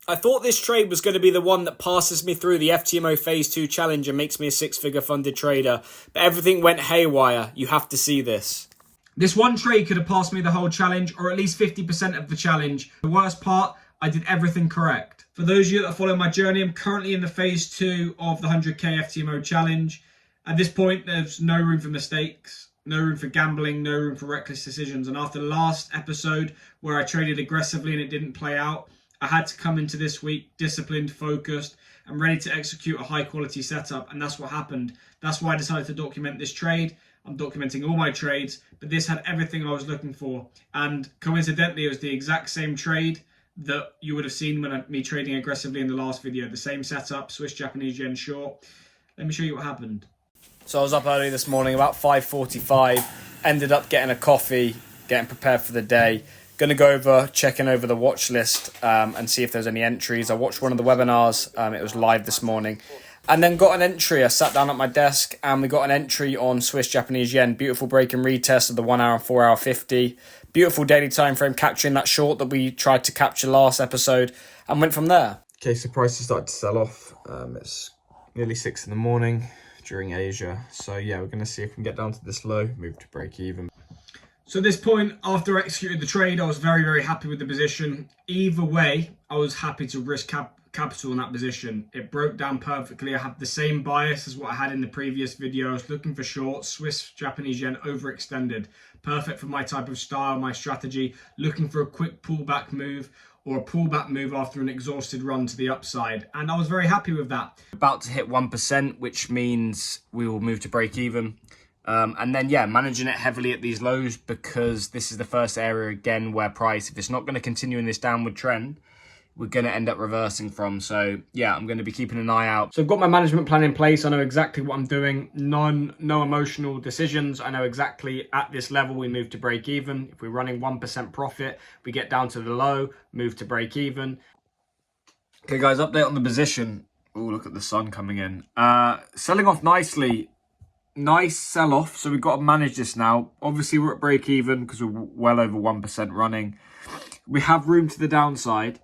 I thought this trade was going to be the one that passes me through the FTMO Phase 2 challenge and makes me a six-figure funded trader, but everything went haywire. You have to see this. This one trade could have passed me the whole challenge, or at least 50% of the challenge. The worst part, I did everything correct. For those of you that follow my journey, I'm currently in the Phase 2 of the 100k FTMO challenge. At this point, there's no room for mistakes, no room for gambling, no room for reckless decisions. And after the last episode where I traded aggressively and it didn't play out, I had to come into this week disciplined, focused, and ready to execute a high quality setup. And that's what happened. That's why I decided to document this trade. I'm documenting all my trades, but this had everything I was looking for. And coincidentally, it was the exact same trade that you would have seen when me trading aggressively in the last video. The same setup, Swiss Japanese yen short. Let me show you what happened. So I was up early this morning, about 5:45, ended up getting a coffee, getting prepared for the day. Going to go over, checking over the watch list and see if there's any entries. I watched one of the webinars, it was live this morning. And then got an entry. I sat down at my desk and we got an entry on Swiss Japanese yen. Beautiful break and retest of the 1 hour and 4 hour 50. Beautiful daily time frame, capturing that short that we tried to capture last episode and went from there. Okay, so prices started to sell off. It's nearly 6 in the morning during Asia. So yeah, we're going to see if we can get down to this low, move to break even. So at this point, after I executed the trade, I was very, very happy with the position. Either way, I was happy to risk capital in that position. It broke down perfectly. I had the same bias as what I had in the previous video. I was looking for shorts, Swiss Japanese yen overextended. Perfect for my type of style, my strategy. Looking for a quick pullback move or a pullback move after an exhausted run to the upside. And I was very happy with that. About to hit 1%, which means we will move to break even. And then, yeah, managing it heavily at these lows because this is the first area again where price, if it's not going to continue in this downward trend, we're going to end up reversing from. So, yeah, I'm going to be keeping an eye out. So I've got my management plan in place. I know exactly what I'm doing. No emotional decisions. I know exactly at this level we move to break even. If we're running 1% profit, we get down to the low, move to break even. Okay, guys, update on the position. Oh, look at the sun coming in. Selling off nicely. Nice sell-off, so we've got to manage this now. Obviously, we're at break-even because we're well over 1% running. We have room to the downside.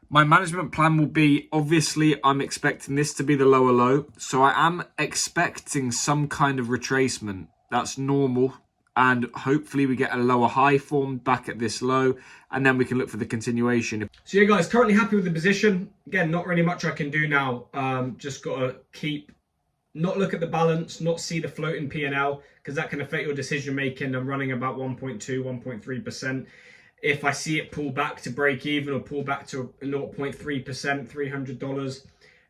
My management plan will be, obviously, I'm expecting this to be the lower low. So I am expecting some kind of retracement. That's normal. And hopefully we get a lower high formed back at this low. And then we can look for the continuation. So yeah, guys, currently happy with the position. Again, not really much I can do now. Just got to not look at the balance, not see the floating P&L, because that can affect your decision making. I'm running about 1.2, 1.3%. If I see it pull back to break even or pull back to 0.3%, $300,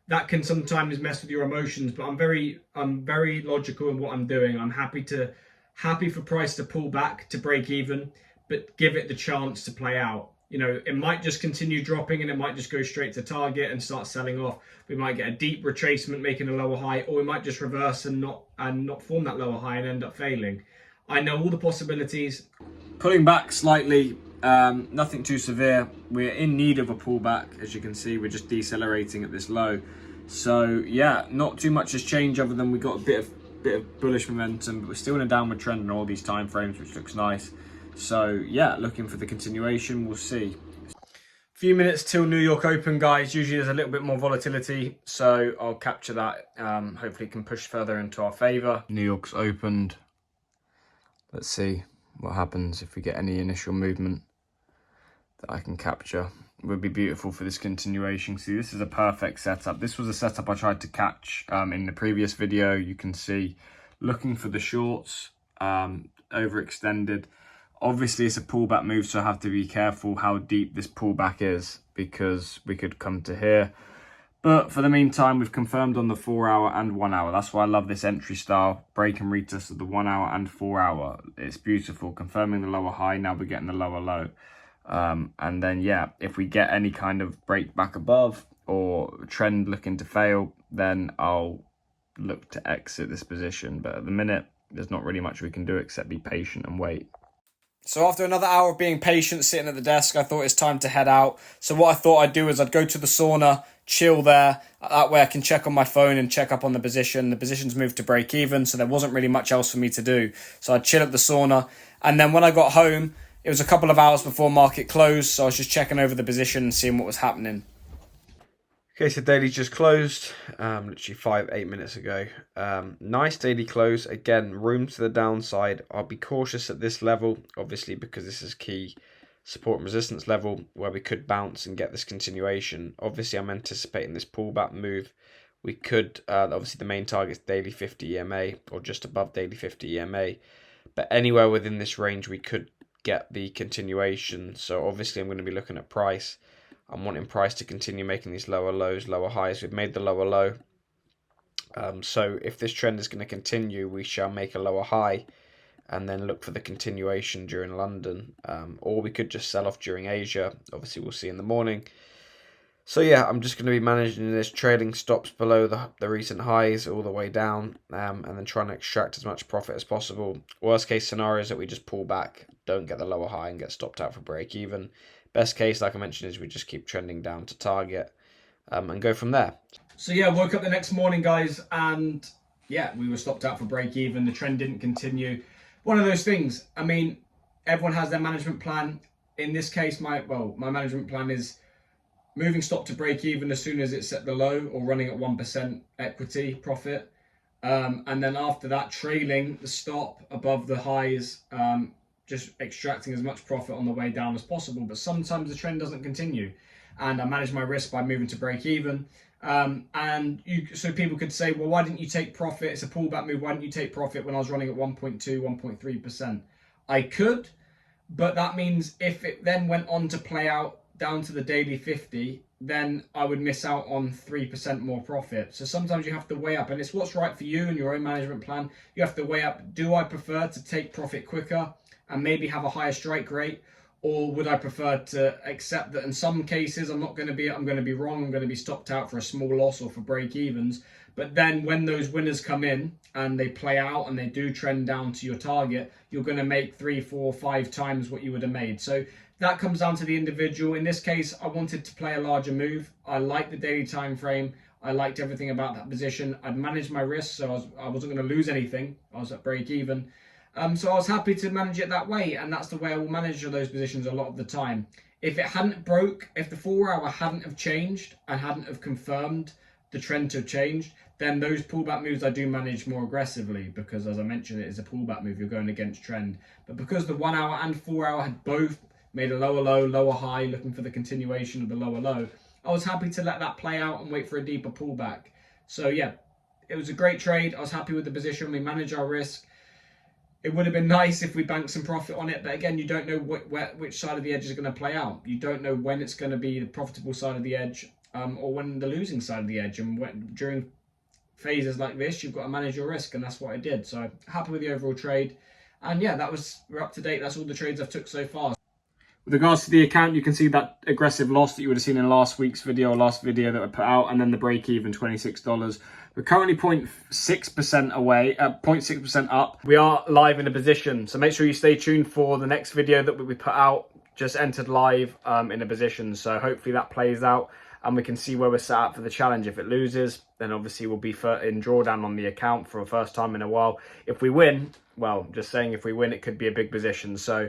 that can sometimes mess with your emotions. But I'm very logical in what I'm doing. I'm happy for price to pull back to break even, but give it the chance to play out. You know, it might just continue dropping and it might just go straight to target and start selling off. We might get a deep retracement making a lower high, or we might just reverse and not form that lower high and end up failing. I know all the possibilities. Pulling back slightly, nothing too severe. We're in need of a pullback. As you can see, we're just decelerating at this low. So yeah, not too much has changed other than we got a bit of bullish momentum, but we're still in a downward trend in all these time frames, which looks nice. So yeah, looking for the continuation, we'll see. Few minutes till New York Open, guys. Usually there's a little bit more volatility, so I'll capture that. Hopefully it can push further into our favor. New York's opened. Let's see what happens if we get any initial movement that I can capture. It would be beautiful for this continuation. See, this is a perfect setup. This was a setup I tried to catch in the previous video. You can see looking for the shorts, overextended. Obviously, it's a pullback move, so I have to be careful how deep this pullback is because we could come to here. But for the meantime, we've confirmed on the 4 hour and 1 hour. That's why I love this entry style, break and retest of the 1 hour and 4 hour. It's beautiful, confirming the lower high. Now we're getting the lower low. And then, yeah, if we get any kind of break back above or trend looking to fail, then I'll look to exit this position. But at the minute, there's not really much we can do except be patient and wait. So after another hour of being patient, sitting at the desk, I thought it's time to head out. So what I thought I'd do is I'd go to the sauna, chill there. That way I can check on my phone and check up on the position. The position's moved to break even, so there wasn't really much else for me to do. So I'd chill at the sauna. And then when I got home, it was a couple of hours before market closed, so I was just checking over the position and seeing what was happening. Okay, so daily just closed, literally 8 minutes ago. Nice daily close. Again, room to the downside. I'll be cautious at this level, obviously, because this is key support and resistance level where we could bounce and get this continuation. Obviously, I'm anticipating this pullback move. We could, obviously, the main target is daily 50 EMA or just above daily 50 EMA. But anywhere within this range, we could get the continuation. So obviously, I'm going to be looking at price. I'm wanting price to continue making these lower lows, lower highs. We've made the lower low. So if this trend is going to continue, we shall make a lower high and then look for the continuation during London. Or we could just sell off during Asia. Obviously, we'll see in the morning. So yeah, I'm just going to be managing this, trailing stops below the recent highs all the way down, and then trying to extract as much profit as possible. Worst case scenario is that we just pull back, don't get the lower high and get stopped out for break even. Best case, like I mentioned, is we just keep trending down to target and go from there. So yeah, woke up the next morning, guys, and yeah, we were stopped out for break even. The trend didn't continue. One of those things. I mean, everyone has their management plan. In this case, my management plan is moving stop to break even as soon as it's at the low or running at 1% equity profit. And then after that, trailing the stop above the highs, just extracting as much profit on the way down as possible. But sometimes the trend doesn't continue. And I manage my risk by moving to break even. So people could say, well, why didn't you take profit? It's a pullback move. Why didn't you take profit when I was running at 1.2, 1.3%? I could, but that means if it then went on to play out down to the daily 50, then I would miss out on 3% more profit. So sometimes you have to weigh up, and it's what's right for you and your own management plan. You have to weigh up, do I prefer to take profit quicker and maybe have a higher strike rate? Or would I prefer to accept that in some cases I'm going to be wrong, I'm going to be stopped out for a small loss or for break evens. But then when those winners come in and they play out and they do trend down to your target, you're going to make 3, 4, 5 times what you would have made. So that comes down to the individual. In this case, I wanted to play a larger move. I liked the daily time frame. I liked everything about that position. I'd managed my risk, so I wasn't going to lose anything. I was at break even. So I was happy to manage it that way, and that's the way I will manage those positions a lot of the time. If it hadn't broke, if the 4 hour hadn't have changed and hadn't have confirmed the trend to have changed, then those pullback moves I do manage more aggressively because, as I mentioned, it is a pullback move. You're going against trend. But because the 1 hour and 4 hour had both made a lower low, lower high, looking for the continuation of the lower low, I was happy to let that play out and wait for a deeper pullback. So yeah, it was a great trade. I was happy with the position. We managed our risk. It would have been nice if we banked some profit on it, but again, you don't know which side of the edge is going to play out. You don't know when it's going to be the profitable side of the edge or when the losing side of the edge. And during phases like this, you've got to manage your risk, and that's what I did. So happy with the overall trade. And yeah, we're up to date. That's all the trades I've took so far. With regards to the account, you can see that aggressive loss that you would have seen in last week's video or last video that I put out, and then the break even, $26. We're currently 0.6% away, 0.6% up. We are live in a position, so make sure you stay tuned for the next video that we put out. Just entered live in a position, so hopefully that plays out and we can see where we're set up for the challenge. If it loses, then obviously we'll be in drawdown on the account for the first time in a while. If we win, well, just saying, if we win, it could be a big position. So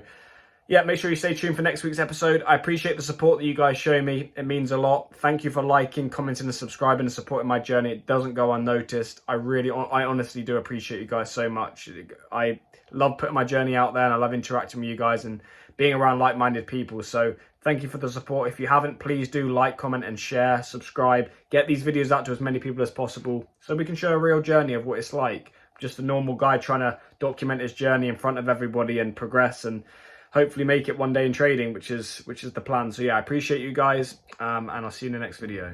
yeah, make sure you stay tuned for next week's episode. I appreciate the support that you guys show me. It means a lot. Thank you for liking, commenting, and subscribing and supporting my journey. It doesn't go unnoticed. I honestly do appreciate you guys so much. I love putting my journey out there, and I love interacting with you guys and being around like-minded people. So thank you for the support. If you haven't, please do like, comment, and share, subscribe. Get these videos out to as many people as possible so we can show a real journey of what it's like. Just a normal guy trying to document his journey in front of everybody and progress and hopefully make it one day in trading, which is the plan. So yeah, I appreciate you guys, and I'll see you in the next video.